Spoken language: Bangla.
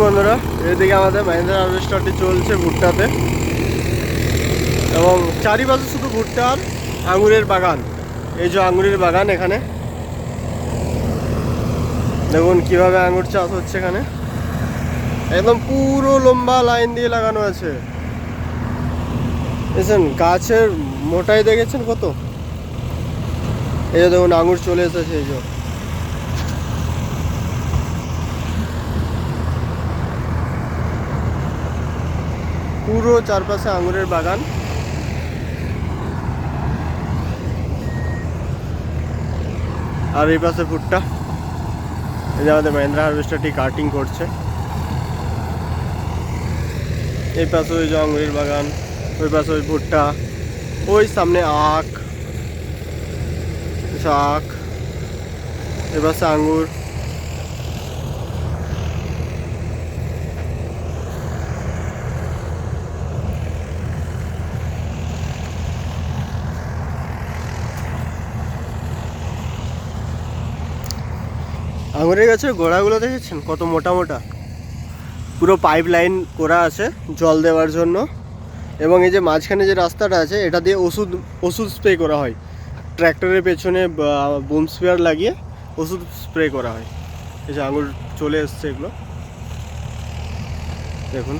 বন্ধুরা, এদিকে আমাদের মাহিন্দ্রা হারভেস্টারটি চলছে ভুট্টাতে এবং চারিপাশে শুধু ভুট্টা আর আঙুরের বাগান। এই যে আঙুরের বাগান, এখানে দেখুন কিভাবে আঙুর চাষ হচ্ছে। এখানে একদম পুরো লম্বা লাইন দিয়ে লাগানো আছে। দেখছেন গাছের মোটাই দেখেছেন কত। এই যে দেখুন আঙুর চলে এসেছে। এই যে পুরো চারপাশে আঙুরের বাগান। আর এই পাশে ভুট্টা। এই যে আমাদের মাহিন্দ্রা হারভেস্টারটি কাটিং করছে। এই পাশে ওই যে আঙুরের বাগান, ওই পাশে ওই ভুট্টা, ওই সামনে আখ, শাক, এই পাশে আঙুর। আঙুরের গাছের গোড়াগুলো দেখেছেন কত মোটা মোটা। পুরো পাইপ লাইন করা আছে জল দেওয়ার জন্য। এবং এই যে মাঝখানে যে রাস্তাটা আছে, এটা দিয়ে ওষুধ স্প্রে করা হয়। ট্র্যাক্টরের পেছনে বুম স্প্রেয়ার লাগিয়ে ওষুধ স্প্রে করা হয়। এই যে আঙুর চলে এসছে এগুলো দেখুন।